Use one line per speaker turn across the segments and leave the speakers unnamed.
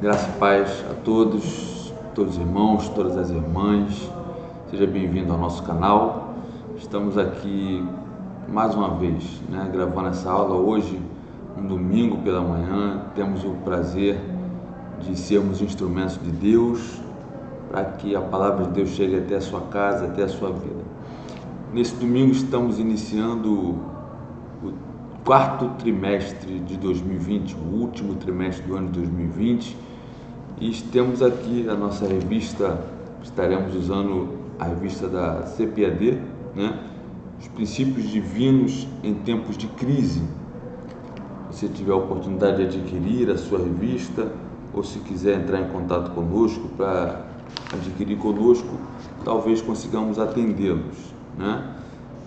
Graça e paz a todos os irmãos, todas as irmãs. Seja bem-vindo ao nosso canal. Estamos aqui mais uma vez, gravando essa aula hoje, um domingo pela manhã. Temos o prazer de sermos instrumentos de Deus para que a palavra de Deus chegue até a sua casa, até a sua vida. Nesse domingo estamos iniciando o quarto trimestre de 2020, o último trimestre do ano de 2020, e temos aqui a nossa revista. Estaremos usando a revista da CPAD, Os Princípios Divinos em Tempos de Crise. Se você tiver a oportunidade de adquirir a sua revista, ou se quiser entrar em contato conosco para adquirir conosco, talvez consigamos atendê-los,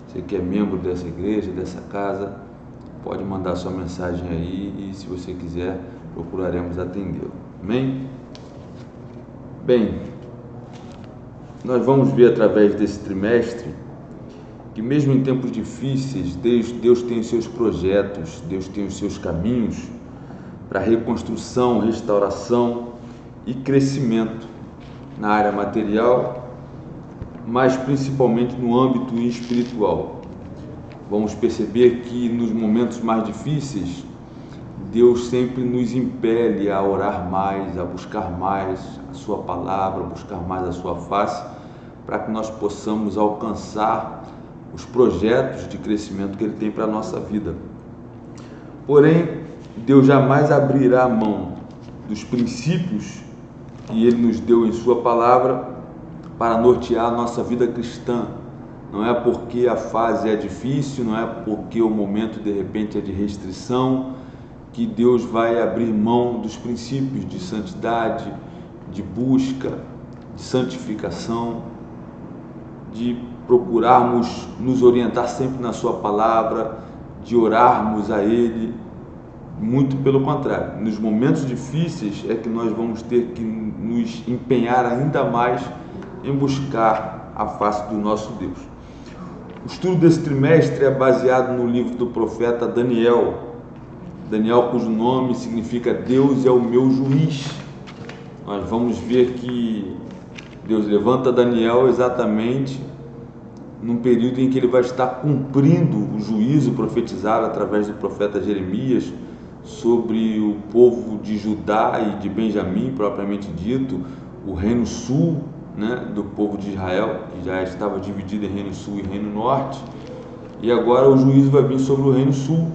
Você que é membro dessa igreja, dessa casa, pode mandar sua mensagem aí e, se você quiser, procuraremos atendê-lo. Amém? Bem, nós vamos ver através desse trimestre que mesmo em tempos difíceis, Deus tem os seus projetos, Deus tem os seus caminhos para reconstrução, restauração e crescimento na área material, mas principalmente no âmbito espiritual. Vamos perceber que nos momentos mais difíceis, Deus sempre nos impele a orar mais, a buscar mais a sua palavra, a buscar mais a sua face, para que nós possamos alcançar os projetos de crescimento que Ele tem para a nossa vida. Porém, Deus jamais abrirá a mão dos princípios que Ele nos deu em sua palavra para nortear a nossa vida cristã. Não é porque a fase é difícil, não é porque o momento de repente é de restrição, que Deus vai abrir mão dos princípios de santidade, de busca, de santificação, de procurarmos nos orientar sempre na sua palavra, de orarmos a Ele. Muito pelo contrário, nos momentos difíceis é que nós vamos ter que nos empenhar ainda mais em buscar a face do nosso Deus. O estudo desse trimestre é baseado no livro do profeta Daniel, cujo nome significa Deus é o meu juiz. Nós vamos ver que Deus levanta Daniel exatamente num período em que ele vai estar cumprindo o juízo profetizado através do profeta Jeremias sobre o povo de Judá e de Benjamim, propriamente dito, o reino sul, do povo de Israel, que já estava dividido em reino sul e reino norte, e agora o juízo vai vir sobre o reino sul,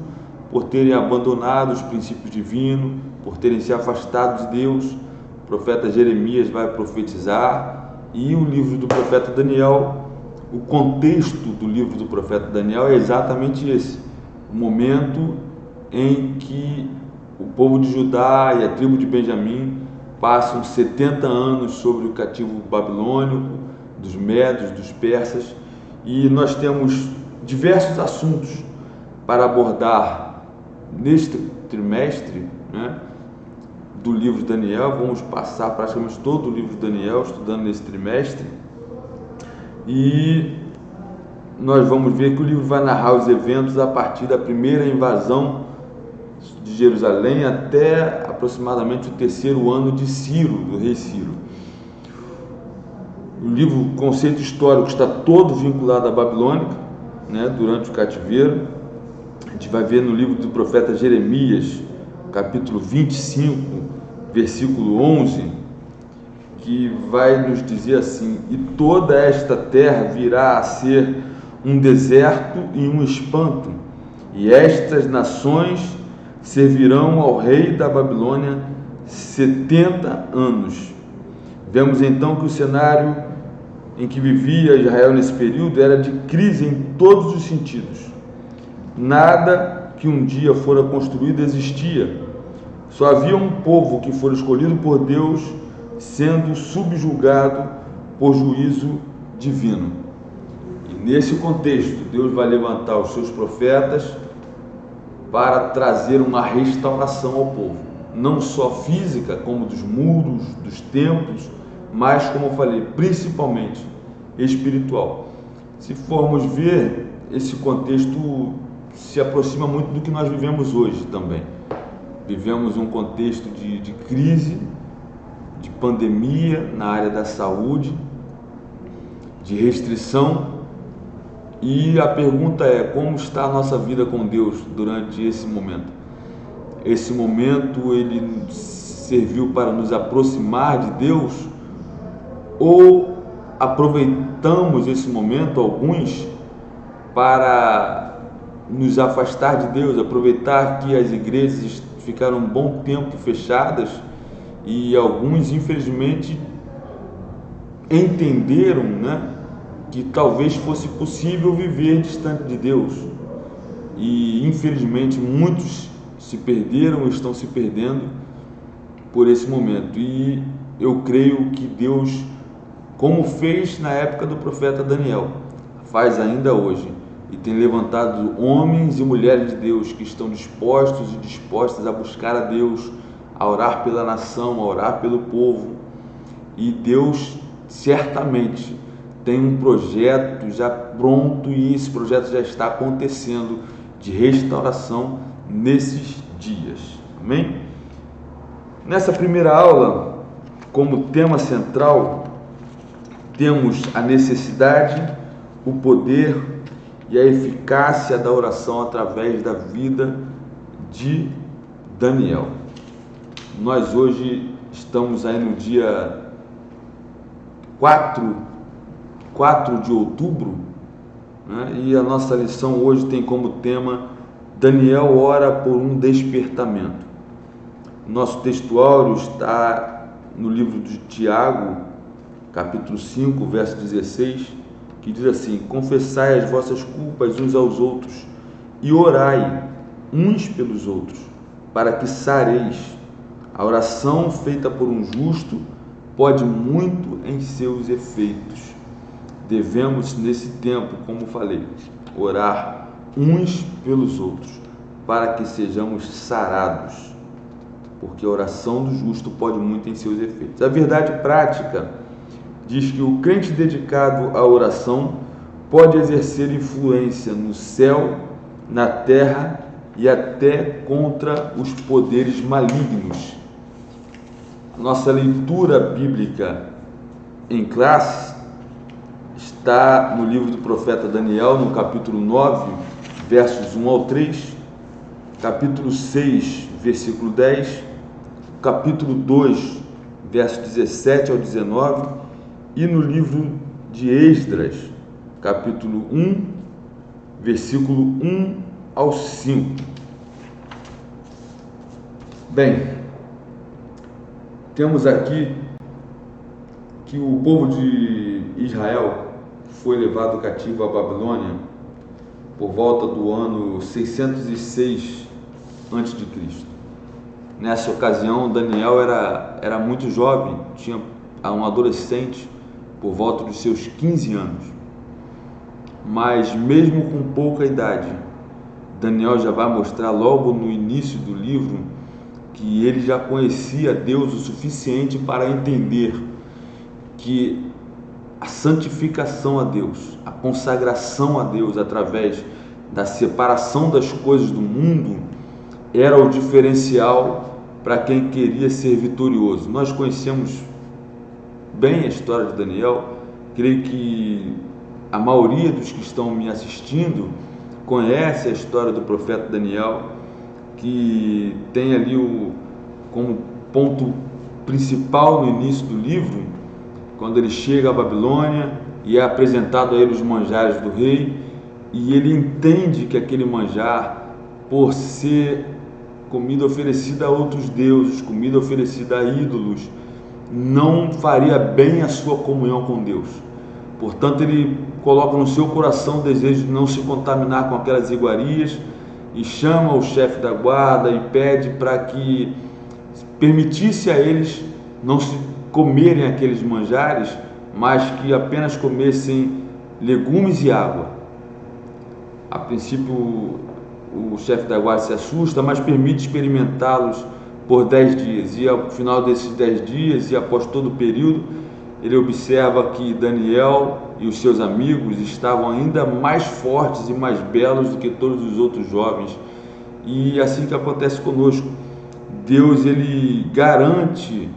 por terem abandonado os princípios divinos, por terem se afastado de Deus. O profeta Jeremias vai profetizar, e o livro do profeta Daniel, o contexto do livro do profeta Daniel é exatamente esse, o momento em que o povo de Judá e a tribo de Benjamim passam 70 anos sobre o cativo babilônico, dos medos, dos persas, e nós temos diversos assuntos para abordar neste trimestre, do livro de Daniel. Vamos passar praticamente todo o livro de Daniel estudando nesse trimestre, e nós vamos ver que o livro vai narrar os eventos a partir da primeira invasão de Jerusalém até aproximadamente o terceiro ano de Ciro, do rei Ciro. O livro, o conceito histórico, está todo vinculado à Babilônica, durante o cativeiro. A gente vai ver no livro do profeta Jeremias, capítulo 25, versículo 11, que vai nos dizer assim: e toda esta terra virá a ser um deserto e um espanto, e estas nações servirão ao rei da Babilônia 70 anos. Vemos então que o cenário em que vivia Israel nesse período era de crise em todos os sentidos. Nada que um dia fora construído existia. Só havia um povo que fora escolhido por Deus, sendo subjugado por juízo divino. E nesse contexto, Deus vai levantar os seus profetas para trazer uma restauração ao povo, não só física, como dos muros, dos templos, mas, como eu falei, principalmente espiritual. Se formos ver, esse contexto se aproxima muito do que nós vivemos hoje também. Vivemos um contexto de crise, de pandemia na área da saúde, de restrição. E a pergunta é: como está a nossa vida com Deus durante esse momento? Esse momento ele serviu para nos aproximar de Deus, ou aproveitamos esse momento, alguns, para nos afastar de Deus, aproveitar que as igrejas ficaram um bom tempo fechadas e alguns, infelizmente, entenderam, que talvez fosse possível viver distante de Deus. E, infelizmente, muitos se perderam, estão se perdendo por esse momento. E eu creio que Deus, como fez na época do profeta Daniel, faz ainda hoje, e tem levantado homens e mulheres de Deus que estão dispostos e dispostas a buscar a Deus, a orar pela nação, a orar pelo povo. E Deus certamente tem um projeto já pronto, e esse projeto já está acontecendo, de restauração nesses dias. Amém? Nessa primeira aula, como tema central, temos a necessidade, o poder e a eficácia da oração através da vida de Daniel. Nós hoje estamos aí no dia 4 de outubro, e a nossa lição hoje tem como tema: Daniel ora por um despertamento. Nosso textuário está no livro de Tiago, capítulo 5, verso 16, que diz assim: confessai as vossas culpas uns aos outros e orai uns pelos outros, para que sareis. A oração feita por um justo pode muito em seus efeitos. Devemos, nesse tempo, como falei, orar uns pelos outros, para que sejamos sarados, porque a oração do justo pode muito em seus efeitos. A verdade prática diz que o crente dedicado à oração pode exercer influência no céu, na terra e até contra os poderes malignos. Nossa leitura bíblica em classe está no livro do profeta Daniel, no capítulo 9, versos 1 ao 3, capítulo 6, versículo 10, capítulo 2, versos 17 ao 19, e no livro de Esdras, capítulo 1, versículo 1 ao 5. Bem, temos aqui que o povo de Israel foi levado cativo à Babilônia por volta do ano 606 a.C. Nessa ocasião, Daniel era muito jovem, tinha um adolescente por volta dos seus 15 anos. Mas mesmo com pouca idade, Daniel já vai mostrar logo no início do livro que ele já conhecia Deus o suficiente para entender que a santificação a Deus, a consagração a Deus através da separação das coisas do mundo era o diferencial para quem queria ser vitorioso. Nós conhecemos bem a história de Daniel, creio que a maioria dos que estão me assistindo conhece a história do profeta Daniel, que tem ali como ponto principal no início do livro, quando ele chega à Babilônia e é apresentado a ele os manjares do rei, e ele entende que aquele manjar, por ser comida oferecida a outros deuses, comida oferecida a ídolos, não faria bem a sua comunhão com Deus. Portanto, ele coloca no seu coração o desejo de não se contaminar com aquelas iguarias e chama o chefe da guarda e pede para que permitisse a eles não se comerem aqueles manjares, mas que apenas comessem legumes e água. A princípio, o chefe da guarda se assusta, mas permite experimentá-los por 10 dias. E ao final desses 10 dias, e após todo o período, ele observa que Daniel e os seus amigos estavam ainda mais fortes e mais belos do que todos os outros jovens. E assim que acontece conosco, Deus ele garante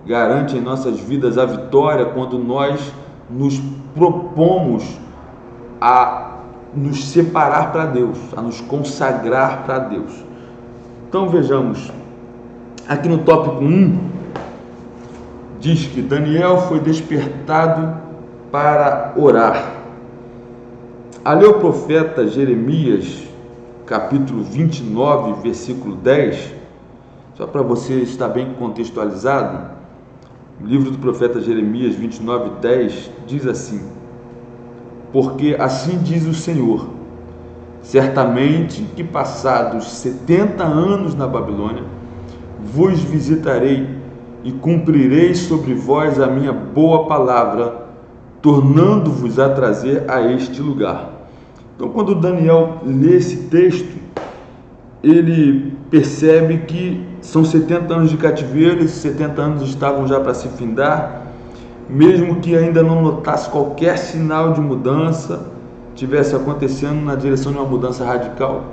garante em nossas vidas a vitória quando nós nos propomos a nos separar para Deus, a nos consagrar para Deus. Então vejamos, aqui no tópico 1, diz que Daniel foi despertado para orar. Ali o profeta Jeremias, capítulo 29, versículo 10, só para você estar bem contextualizado, o livro do profeta Jeremias 29, 10 diz assim: porque assim diz o Senhor, certamente que passados 70 anos na Babilônia, vos visitarei e cumprirei sobre vós a minha boa palavra, tornando-vos a trazer a este lugar. Então, quando Daniel lê esse texto, ele percebe que são 70 anos de cativeiro, esses 70 anos estavam já para se findar, mesmo que ainda não notasse qualquer sinal de mudança, tivesse acontecendo na direção de uma mudança radical,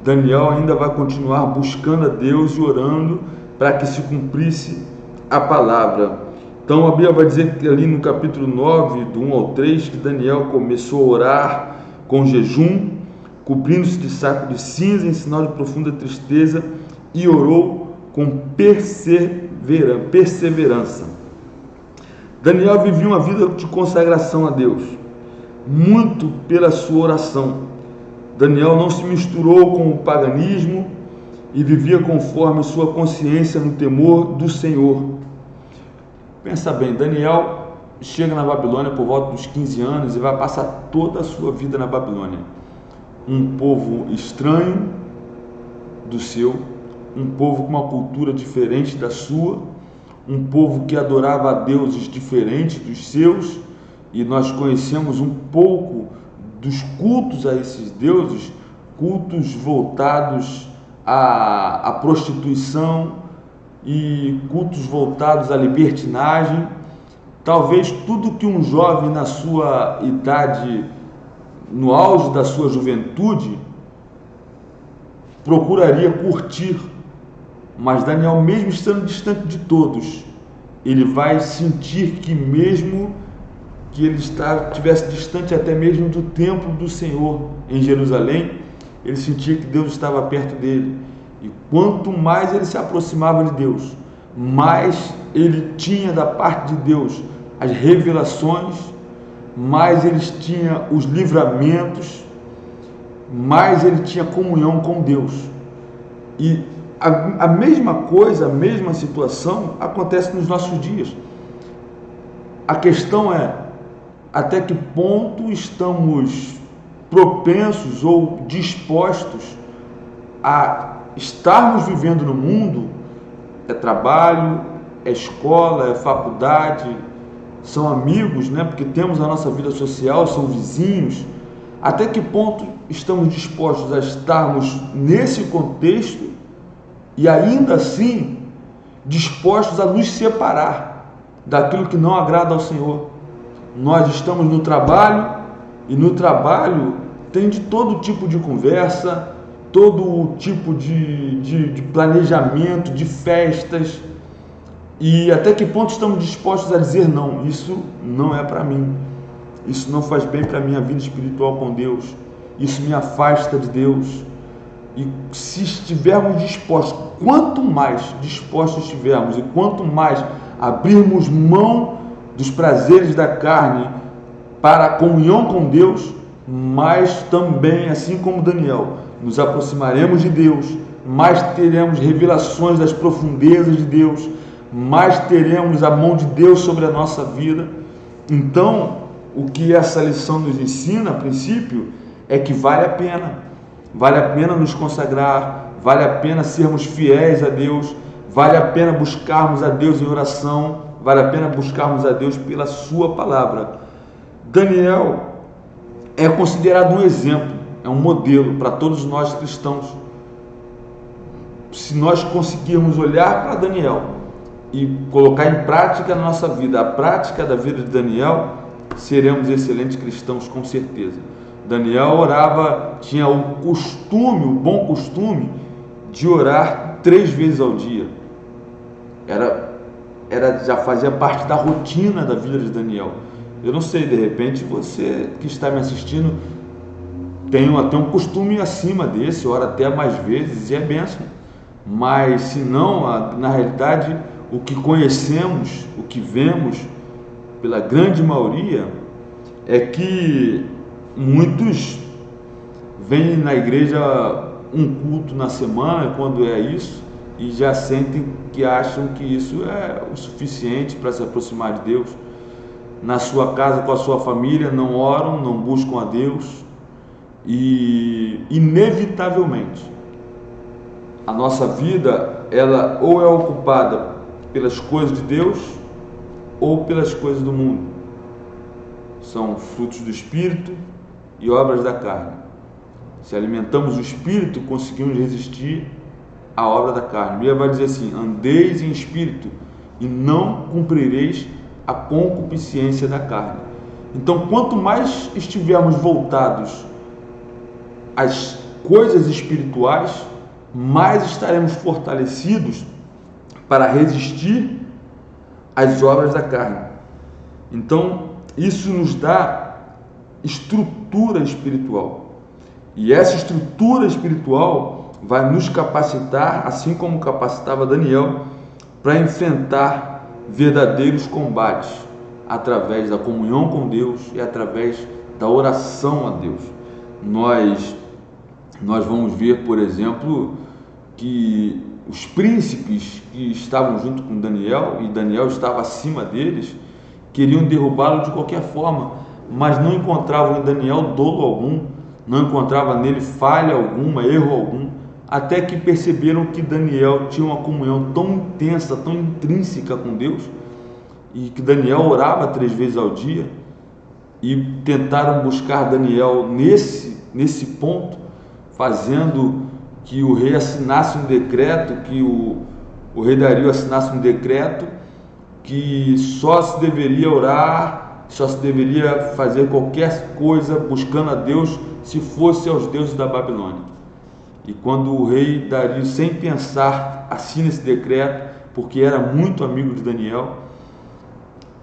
Daniel ainda vai continuar buscando a Deus e orando para que se cumprisse a palavra. Então a Bíblia vai dizer que ali no capítulo 9, do 1 ao 3, que Daniel começou a orar com jejum, cobrindo-se de saco de cinza em sinal de profunda tristeza, e orou com perseverança. Daniel vivia uma vida de consagração a Deus, muito pela sua oração. Daniel não se misturou com o paganismo e vivia conforme sua consciência no temor do Senhor. Pensa bem, Daniel chega na Babilônia por volta dos 15 anos e vai passar toda a sua vida na Babilônia. Um povo estranho do seu, um povo com uma cultura diferente da sua, um povo que adorava a deuses diferentes dos seus, e nós conhecemos um pouco dos cultos a esses deuses, cultos voltados à prostituição e cultos voltados à libertinagem. Talvez tudo que um jovem na sua idade, no auge da sua juventude, procuraria curtir. Mas Daniel, mesmo estando distante de todos, ele vai sentir que mesmo que ele estivesse distante até mesmo do templo do Senhor em Jerusalém, ele sentia que Deus estava perto dele. E quanto mais ele se aproximava de Deus, mais ele tinha da parte de Deus as revelações, mais ele tinha os livramentos, mais ele tinha comunhão com Deus. E a mesma coisa, a mesma situação acontece nos nossos dias. A questão é até que ponto estamos propensos ou dispostos a estarmos vivendo no mundo. É trabalho, é escola, é faculdade, são amigos, né? Porque temos a nossa vida social, são vizinhos. Até que ponto estamos dispostos a estarmos nesse contexto e ainda assim dispostos a nos separar daquilo que não agrada ao Senhor? Nós estamos no trabalho, e no trabalho tem de todo tipo de conversa, todo tipo de planejamento, de festas, e até que ponto estamos dispostos a dizer não, isso não é para mim, isso não faz bem para a minha vida espiritual com Deus, isso me afasta de Deus. E se estivermos dispostos, quanto mais dispostos estivermos e quanto mais abrirmos mão dos prazeres da carne para a comunhão com Deus, mais também, assim como Daniel, nos aproximaremos de Deus, mais teremos revelações das profundezas de Deus, mais teremos a mão de Deus sobre a nossa vida. Então, o que essa lição nos ensina, a princípio, é que vale a pena nos consagrar, vale a pena sermos fiéis a Deus, vale a pena buscarmos a Deus em oração, vale a pena buscarmos a Deus pela sua palavra. Daniel é considerado um exemplo, é um modelo para todos nós cristãos. Se nós conseguirmos olhar para Daniel e colocar em prática na nossa vida, a prática da vida de Daniel, seremos excelentes cristãos com certeza. Daniel orava, tinha o bom costume de orar 3 vezes ao dia. Era já fazia parte da rotina da vida de Daniel. Eu não sei, de repente você que está me assistindo tem até um costume acima desse, ora até mais vezes, e é bênção. Mas se não, na realidade, o que conhecemos, o que vemos, pela grande maioria, é que muitos vêm na igreja um culto na semana, quando é isso, e já sentem que acham que isso é o suficiente para se aproximar de Deus. Na sua casa, com a sua família, não oram, não buscam a Deus, e inevitavelmente a nossa vida, ela ou é ocupada pelas coisas de Deus ou pelas coisas do mundo. São frutos do Espírito e obras da carne. Se alimentamos o Espírito, conseguimos resistir à obra da carne. A Bíblia vai dizer assim: andeis em Espírito e não cumprireis a concupiscência da carne. Então, quanto mais estivermos voltados às coisas espirituais, mais estaremos fortalecidos para resistir às obras da carne. Então, isso nos dá estrutura espiritual. E essa estrutura espiritual vai nos capacitar, assim como capacitava Daniel, para enfrentar verdadeiros combates através da comunhão com Deus e através da oração a Deus. Nós vamos ver, por exemplo, que os príncipes que estavam junto com Daniel, e Daniel estava acima deles, queriam derrubá-lo de qualquer forma, mas não encontravam em Daniel dolo algum, não encontravam nele falha alguma, erro algum, até que perceberam que Daniel tinha uma comunhão tão intensa, tão intrínseca com Deus, e que Daniel orava 3 vezes ao dia, e tentaram buscar Daniel nesse ponto, fazendo que o rei assinasse um decreto, que o rei Dario assinasse um decreto que só se deveria orar, só se deveria fazer qualquer coisa buscando a Deus se fosse aos deuses da Babilônia. E quando o rei Dario, sem pensar, assina esse decreto, porque era muito amigo de Daniel,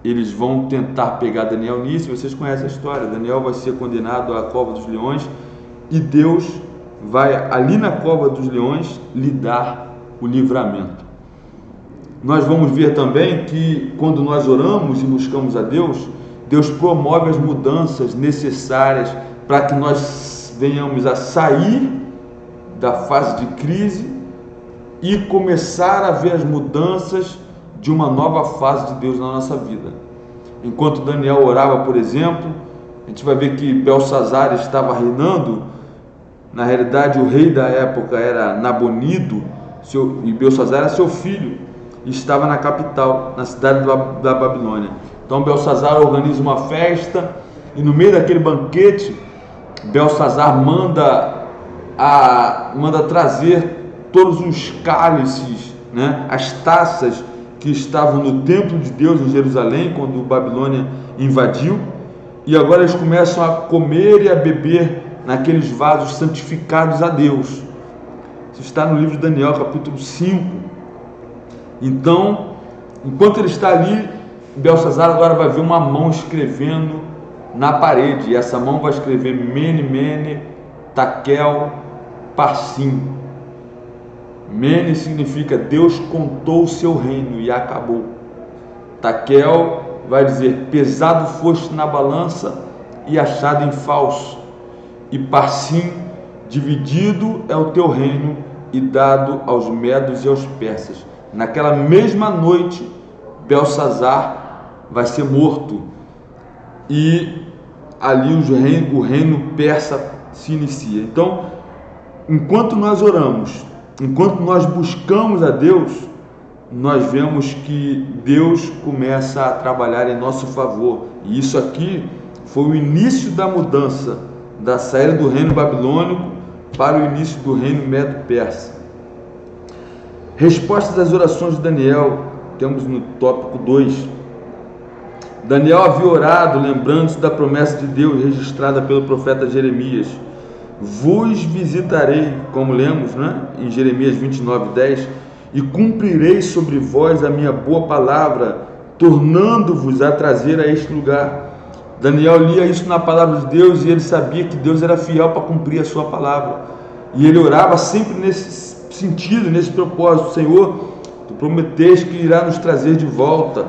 eles vão tentar pegar Daniel nisso. Vocês conhecem a história. Daniel vai ser condenado à cova dos leões e Deus vai ali na cova dos leões lhe dar o livramento. Nós vamos ver também que quando nós oramos e buscamos a Deus, Deus promove as mudanças necessárias para que nós venhamos a sair da fase de crise e começar a ver as mudanças de uma nova fase de Deus na nossa vida. Enquanto Daniel orava, por exemplo, a gente vai ver que Belsazar estava reinando. Na realidade, o rei da época era Nabonido, e Belsazar era seu filho, e estava na capital, na cidade da Babilônia. Então Belsazar organiza uma festa, e no meio daquele banquete, Belsazar manda trazer todos os cálices, as taças que estavam no templo de Deus em Jerusalém, quando a Babilônia invadiu, e agora eles começam a comer e a beber naqueles vasos santificados a Deus. Isso está no livro de Daniel, capítulo 5. Então, enquanto ele está ali, Belsazar agora vai ver uma mão escrevendo na parede, e essa mão vai escrever Mene, Mene, Tekel, Parsim. Mene significa Deus contou o seu reino e acabou. Tekel vai dizer pesado foste na balança e achado em falso. E Parsim, dividido é o teu reino e dado aos medos e aos persas. Naquela mesma noite, Belsazar vai ser morto, e ali o reino persa se inicia. Então, enquanto nós oramos, enquanto nós buscamos a Deus, nós vemos que Deus começa a trabalhar em nosso favor. E isso aqui foi o início da mudança, da saída do reino babilônico para o início do reino medo-persa. Respostas às orações de Daniel, temos no tópico 2. Daniel havia orado, lembrando-se da promessa de Deus registrada pelo profeta Jeremias: vos visitarei, como lemos em Jeremias 29:10, e cumprirei sobre vós a minha boa palavra, tornando-vos a trazer a este lugar. Daniel lia isso na palavra de Deus e ele sabia que Deus era fiel para cumprir a sua palavra. E ele orava sempre nesse sentido, nesse propósito: Senhor, tu prometeste que irá nos trazer de volta,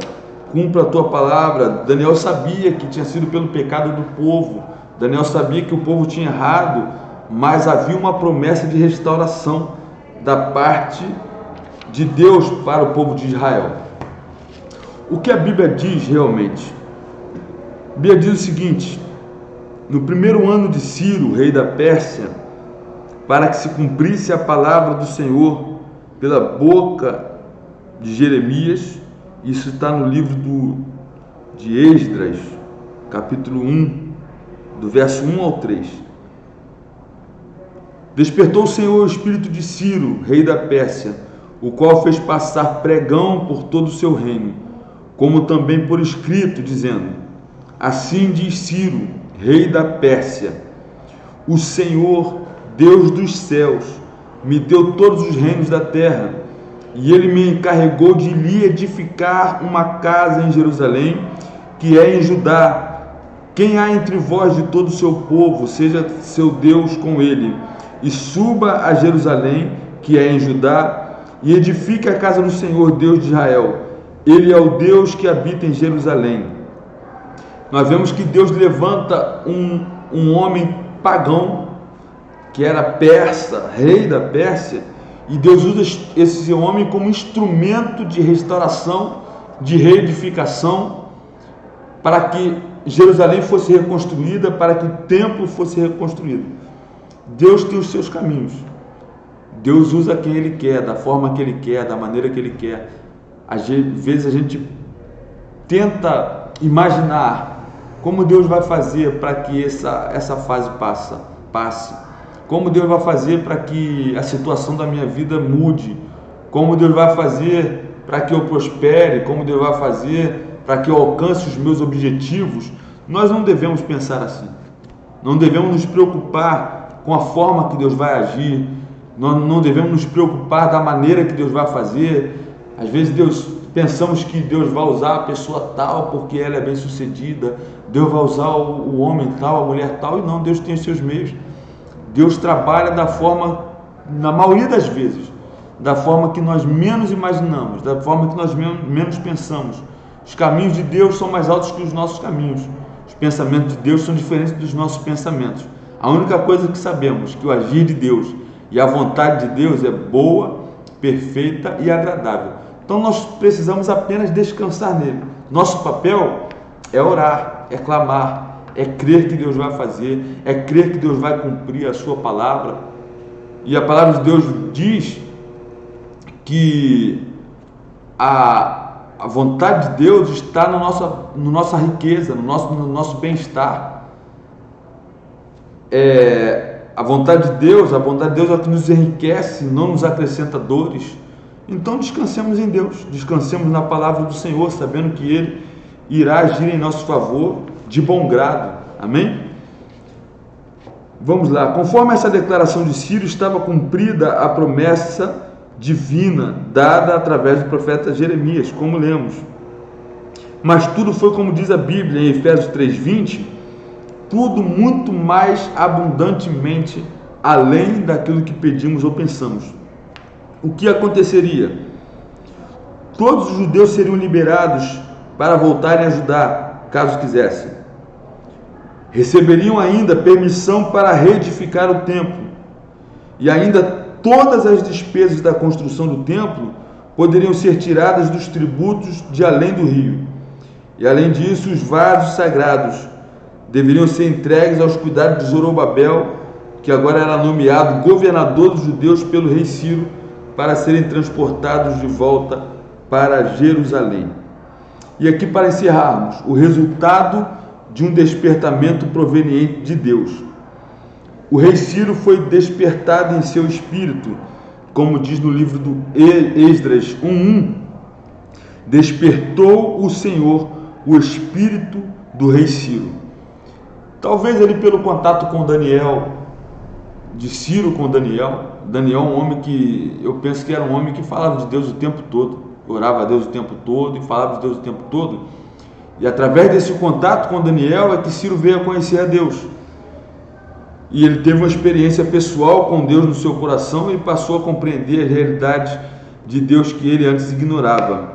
cumpra a tua palavra. Daniel sabia que tinha sido pelo pecado do povo, Daniel sabia que o povo tinha errado, mas havia uma promessa de restauração da parte de Deus para o povo de Israel. O que a Bíblia diz realmente? A Bíblia diz o seguinte: no primeiro ano de Ciro, rei da Pérsia, para que se cumprisse a palavra do Senhor pela boca de Jeremias, isso está no livro de Esdras, capítulo 1, do verso 1 ao 3. Despertou o Senhor o espírito de Ciro, rei da Pérsia, o qual fez passar pregão por todo o seu reino, como também por escrito, dizendo: assim diz Ciro, rei da Pérsia: o Senhor, Deus dos céus, me deu todos os reinos da terra, e ele me encarregou de lhe edificar uma casa em Jerusalém, que é em Judá. Quem há entre vós de todo o seu povo, seja seu Deus com ele, e suba a Jerusalém, que é em Judá, e edifique a casa do Senhor, Deus de Israel. Ele é o Deus que habita em Jerusalém. Nós vemos que Deus levanta um homem pagão, que era persa, rei da Pérsia, e Deus usa esse homem como instrumento de restauração, de reedificação, para que Jerusalém fosse reconstruída, para que o templo fosse reconstruído. Deus tem os seus caminhos. Deus usa quem Ele quer, da forma que Ele quer, da maneira que Ele quer. Às vezes a gente tenta imaginar como Deus vai fazer para que essa fase passe. Como Deus vai fazer para que a situação da minha vida mude. Como Deus vai fazer para que eu prospere. Como Deus vai fazer para que eu alcance os meus objetivos. Nós não devemos pensar assim. Não devemos nos preocupar com a forma que Deus vai agir. Nós não devemos nos preocupar da maneira que Deus vai fazer. Às vezes pensamos que Deus vai usar a pessoa tal porque ela é bem sucedida. Deus vai usar o homem tal, a mulher tal. E não, Deus tem os seus meios. Deus trabalha da forma, na maioria das vezes, da forma que nós menos imaginamos, da forma que nós menos pensamos. Os caminhos de Deus são mais altos que os nossos caminhos. Os pensamentos de Deus são diferentes dos nossos pensamentos. A única coisa que sabemos é que o agir de Deus e a vontade de Deus é boa, perfeita e agradável. Então nós precisamos apenas descansar nele. Nosso papel é orar, é clamar, é crer que Deus vai fazer, é crer que Deus vai cumprir a sua palavra. E a palavra de Deus diz que a vontade de Deus está na nossa riqueza, no nosso bem-estar. A vontade de Deus é a que nos enriquece, não nos acrescenta dores. Então descansemos em Deus, descansemos na palavra do Senhor, sabendo que Ele irá agir em nosso favor de bom grado. Amém? Vamos lá. Conforme essa declaração de Ciro, estava cumprida a promessa divina dada através do profeta Jeremias, como lemos. Mas tudo foi como diz a Bíblia em Efésios 3:20, tudo muito mais abundantemente além daquilo que pedimos ou pensamos. O que aconteceria? Todos os judeus seriam liberados para voltarem a Judá, caso quisessem. Receberiam ainda permissão para reedificar o templo, e ainda todas as despesas da construção do templo poderiam ser tiradas dos tributos de além do rio. E além disso, os vasos sagrados deveriam ser entregues aos cuidados de Zorobabel, que agora era nomeado governador dos judeus pelo rei Ciro, para serem transportados de volta para Jerusalém. E aqui, para encerrarmos, o resultado de um despertamento proveniente de Deus. O rei Ciro foi despertado em seu espírito, como diz no livro do Esdras 1:1. Despertou o Senhor o espírito do rei Ciro. Talvez ele, pelo contato com Daniel, de Ciro com Daniel, Daniel é um homem que, eu penso que era um homem que falava de Deus o tempo todo, orava a Deus o tempo todo e falava de Deus o tempo todo. E através desse contato com Daniel é que Ciro veio a conhecer a Deus. E ele teve uma experiência pessoal com Deus no seu coração e passou a compreender as realidades de Deus que ele antes ignorava.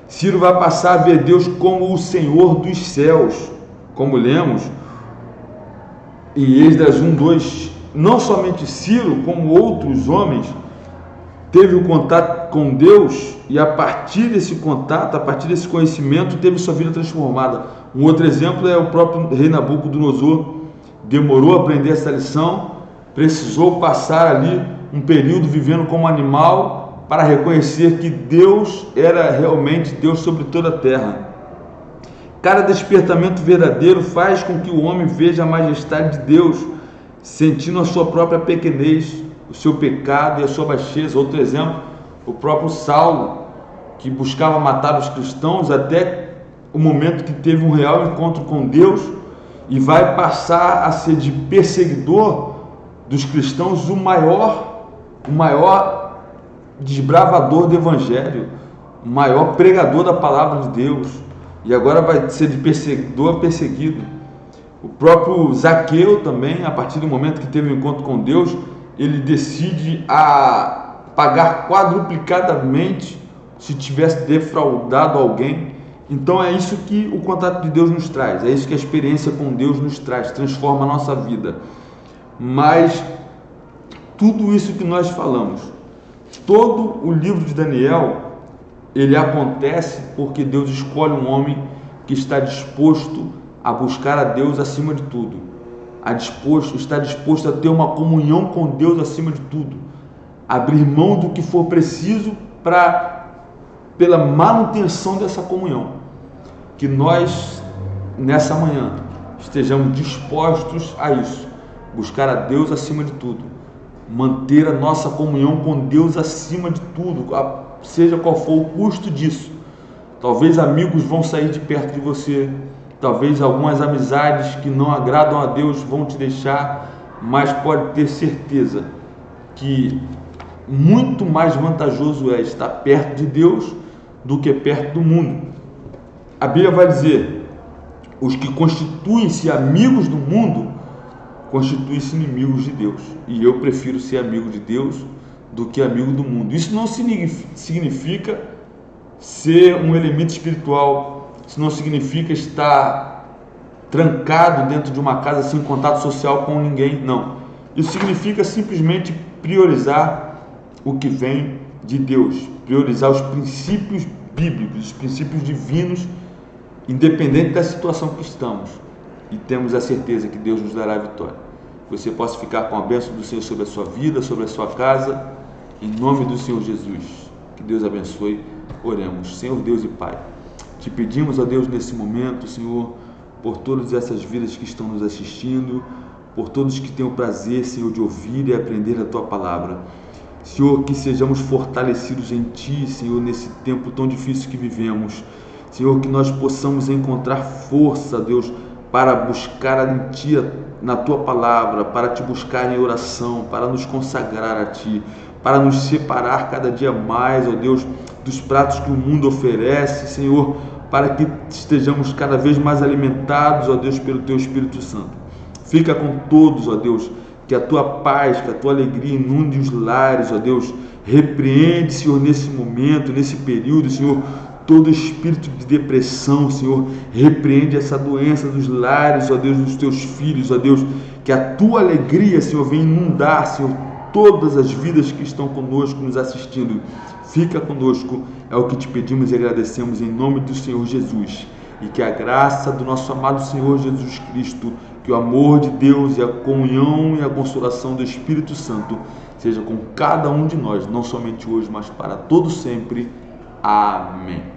Ciro vai passar a ver Deus como o Senhor dos céus, como lemos em Esdras 1:2. Não somente Ciro, como outros homens, teve o contato com Deus e a partir desse contato, a partir desse conhecimento, teve sua vida transformada. Um outro exemplo é o próprio rei Nabucodonosor. Demorou a aprender essa lição, precisou passar ali um período vivendo como animal para reconhecer que Deus era realmente Deus sobre toda a terra. Cada despertamento verdadeiro faz com que o homem veja a majestade de Deus, sentindo a sua própria pequenez, o seu pecado e a sua baixeza. Outro exemplo, o próprio Saulo, que buscava matar os cristãos até o momento que teve um real encontro com Deus e vai passar a ser de perseguidor dos cristãos o maior desbravador do evangelho, o maior pregador da palavra de Deus, e agora vai ser de perseguidor a perseguido. O próprio Zaqueu também, a partir do momento que teve um encontro com Deus, ele decide a pagar quadruplicadamente se tivesse defraudado alguém. Então é isso que o contato de Deus nos traz, é isso que a experiência com Deus nos traz, transforma a nossa vida. Mas tudo isso que nós falamos, todo o livro de Daniel, ele acontece porque Deus escolhe um homem que está disposto a buscar a Deus acima de tudo, está disposto a ter uma comunhão com Deus acima de tudo, abrir mão do que for preciso pela manutenção dessa comunhão. Que nós, nessa manhã, estejamos dispostos a isso, buscar a Deus acima de tudo, manter a nossa comunhão com Deus acima de tudo, seja qual for o custo disso. Talvez amigos vão sair de perto de você, talvez algumas amizades que não agradam a Deus vão te deixar, mas pode ter certeza que muito mais vantajoso é estar perto de Deus do que perto do mundo. A Bíblia vai dizer: os que constituem-se amigos do mundo constituem-se inimigos de Deus, e eu prefiro ser amigo de Deus do que amigo do mundo. Isso não significa ser um elemento espiritual, isso não significa estar trancado dentro de uma casa sem contato social com ninguém, não. Isso significa simplesmente priorizar o que vem de Deus, priorizar os princípios bíblicos, os princípios divinos, independente da situação que estamos, e temos a certeza que Deus nos dará a vitória. Você possa ficar com a bênção do Senhor sobre a sua vida, sobre a sua casa, em nome do Senhor Jesus. Que Deus abençoe. Oremos. Senhor Deus e Pai, te pedimos, ó Deus, nesse momento, Senhor, por todas essas vidas que estão nos assistindo, por todos que têm o prazer, Senhor, de ouvir e aprender a Tua Palavra. Senhor, que sejamos fortalecidos em Ti, Senhor, nesse tempo tão difícil que vivemos. Senhor, que nós possamos encontrar força, Deus, para buscar em Ti, na Tua Palavra, para Te buscar em oração, para nos consagrar a Ti, para nos separar cada dia mais, ó Deus, dos pratos que o mundo oferece, Senhor, para que estejamos cada vez mais alimentados, ó Deus, pelo Teu Espírito Santo. Fica com todos, ó Deus, que a Tua paz, que a Tua alegria inunde os lares, ó Deus. Repreende, Senhor, nesse momento, nesse período, Senhor, todo espírito de depressão, Senhor. Repreende essa doença dos lares, ó Deus, dos Teus filhos, ó Deus. Que a Tua alegria, Senhor, venha inundar, Senhor, todas as vidas que estão conosco, nos assistindo. Fica conosco, é o que Te pedimos e agradecemos em nome do Senhor Jesus. E que a graça do nosso amado Senhor Jesus Cristo, que o amor de Deus e a comunhão e a consolação do Espírito Santo seja com cada um de nós, não somente hoje, mas para todo sempre. Amém.